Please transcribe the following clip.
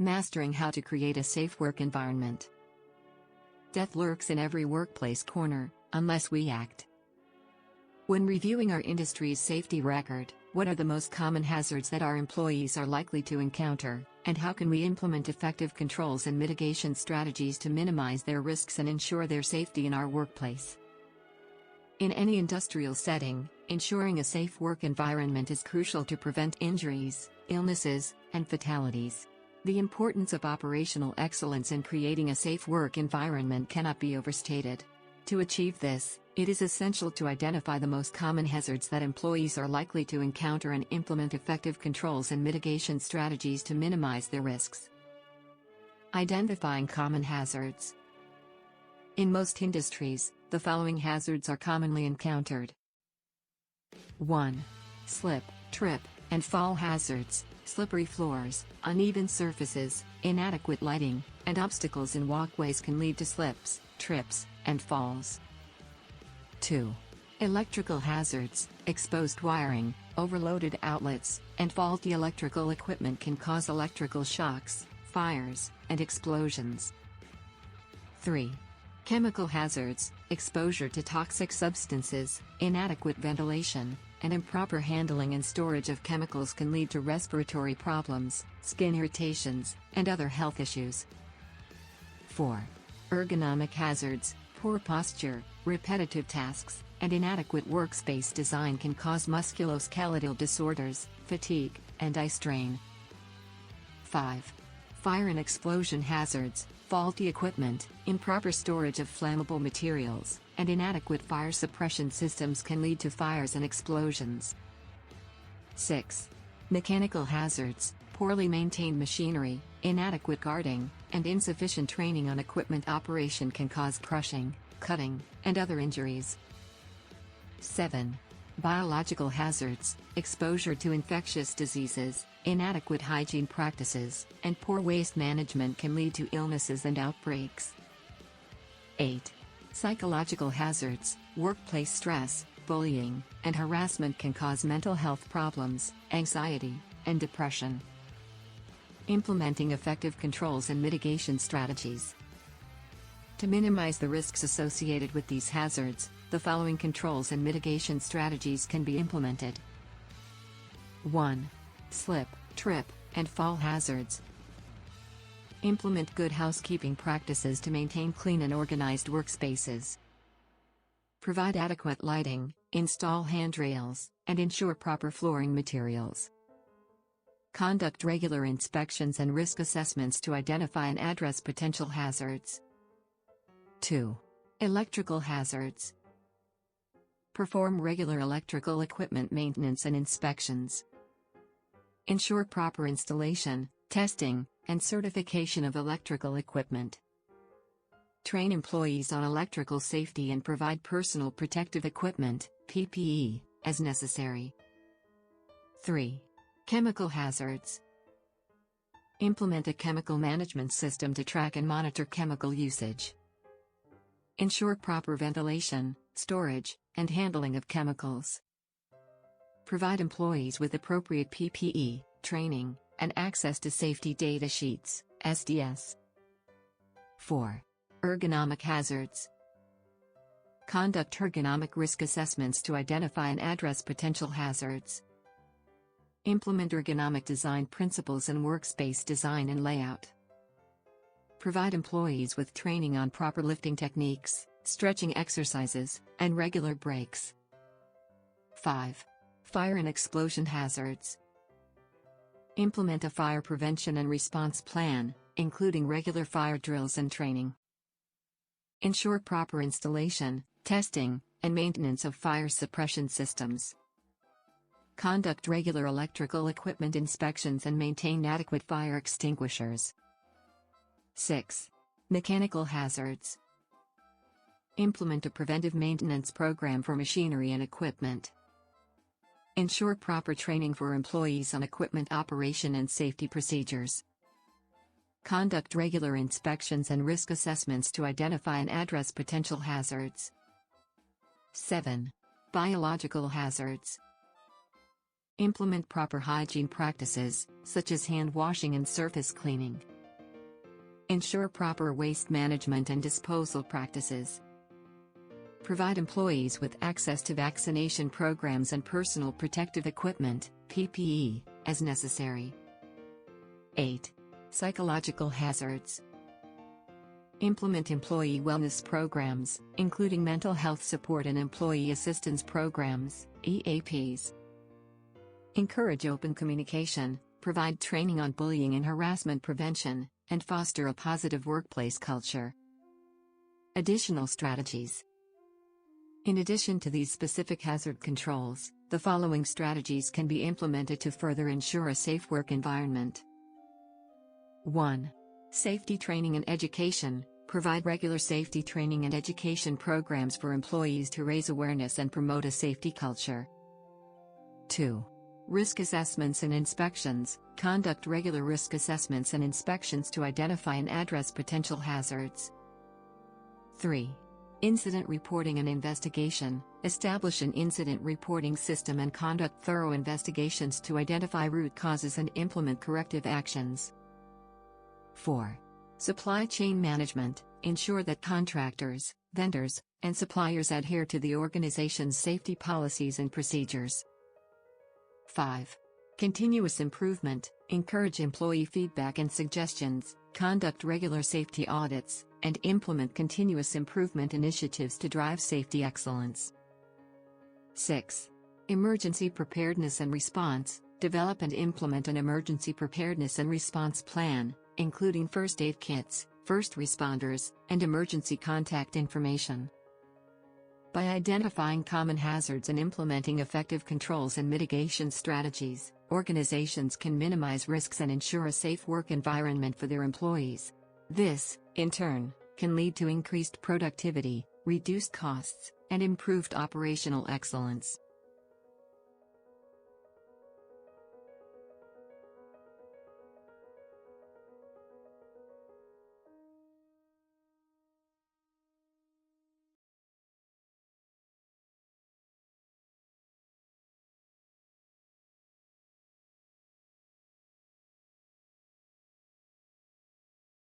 Mastering how to create a safe work environment. Death lurks in every workplace corner, unless we act. When reviewing our industry's safety record, what are the most common hazards that our employees are likely to encounter, and how can we implement effective controls and mitigation strategies to minimize their risks and ensure their safety in our workplace? In any industrial setting, ensuring a safe work environment is crucial to prevent injuries, illnesses, and fatalities. The importance of operational excellence in creating a safe work environment cannot be overstated. To achieve this, it is essential to identify the most common hazards that employees are likely to encounter and implement effective controls and mitigation strategies to minimize their risks. Identifying common hazards. In most industries, the following hazards are commonly encountered. 1. Slip, trip, and fall hazards. Slippery floors, uneven surfaces, inadequate lighting, and obstacles in walkways can lead to slips, trips, and falls. 2. Electrical hazards. Exposed wiring, overloaded outlets, and faulty electrical equipment can cause electrical shocks, fires, and explosions. 3. Chemical hazards. Exposure to toxic substances, inadequate ventilation, and improper handling and storage of chemicals can lead to respiratory problems, skin irritations, and other health issues. 4. Ergonomic hazards. Poor posture, repetitive tasks, and inadequate workspace design can cause musculoskeletal disorders, fatigue, and eye strain. 5. Fire and explosion hazards. Faulty equipment, improper storage of flammable materials, and inadequate fire suppression systems can lead to fires and explosions. 6. Mechanical hazards. Poorly maintained machinery, inadequate guarding, and insufficient training on equipment operation can cause crushing, cutting, and other injuries. 7. Biological hazards. Exposure to infectious diseases, inadequate hygiene practices, and poor waste management can lead to illnesses and outbreaks. 8. Psychological hazards. Workplace stress, bullying, and harassment can cause mental health problems, anxiety, and depression. Implementing effective controls and mitigation strategies. To minimize the risks associated with these hazards, the following controls and mitigation strategies can be implemented. 1. Slip, trip, and fall hazards. Implement good housekeeping practices to maintain clean and organized workspaces. Provide adequate lighting, install handrails, and ensure proper flooring materials. Conduct regular inspections and risk assessments to identify and address potential hazards. 2. Electrical hazards. Perform regular electrical equipment maintenance and inspections. Ensure proper installation, testing, and certification of electrical equipment. Train employees on electrical safety and provide personal protective equipment, PPE, as necessary. 3. Chemical hazards. Implement a chemical management system to track and monitor chemical usage. Ensure proper ventilation, storage, and handling of chemicals. Provide employees with appropriate PPE, training, and access to safety data sheets, SDS. 4. Ergonomic hazards. Conduct ergonomic risk assessments to identify and address potential hazards. Implement ergonomic design principles in workspace design and layout. Provide employees with training on proper lifting techniques, stretching exercises, and regular breaks. 5. Fire and explosion hazards. Implement a fire prevention and response plan, including regular fire drills and training. Ensure proper installation, testing, and maintenance of fire suppression systems. Conduct regular electrical equipment inspections and maintain adequate fire extinguishers. 6. Mechanical hazards. Implement a preventive maintenance program for machinery and equipment. Ensure proper training for employees on equipment operation and safety procedures. Conduct regular inspections and risk assessments to identify and address potential hazards. 7. Biological hazards. Implement proper hygiene practices, such as hand washing and surface cleaning. Ensure proper waste management and disposal practices. Provide employees with access to vaccination programs and personal protective equipment, PPE, as necessary. 8. Psychological hazards. Implement employee wellness programs, including mental health support and employee assistance programs, EAPs. Encourage open communication, provide training on bullying and harassment prevention, and foster a positive workplace culture. Additional strategies. In addition to these specific hazard controls, the following strategies can be implemented to further ensure a safe work environment. 1. Safety training and education. Provide regular safety training and education programs for employees to raise awareness and promote a safety culture. 2. Risk assessments and inspections. Conduct regular risk assessments and inspections to identify and address potential hazards. 3. Incident reporting and investigation. Establish an incident reporting system and conduct thorough investigations to identify root causes and implement corrective actions. 4. Supply chain management. Ensure that contractors, vendors, and suppliers adhere to the organization's safety policies and procedures. 5. Continuous improvement. Encourage employee feedback and suggestions, conduct regular safety audits, and implement continuous improvement initiatives to drive safety excellence. 6. Emergency preparedness and response. Develop and implement an emergency preparedness and response plan, including first aid kits, first responders, and emergency contact information. By identifying common hazards and implementing effective controls and mitigation strategies, organizations can minimize risks and ensure a safe work environment for their employees. This, in turn, can lead to increased productivity, reduced costs, and improved operational excellence.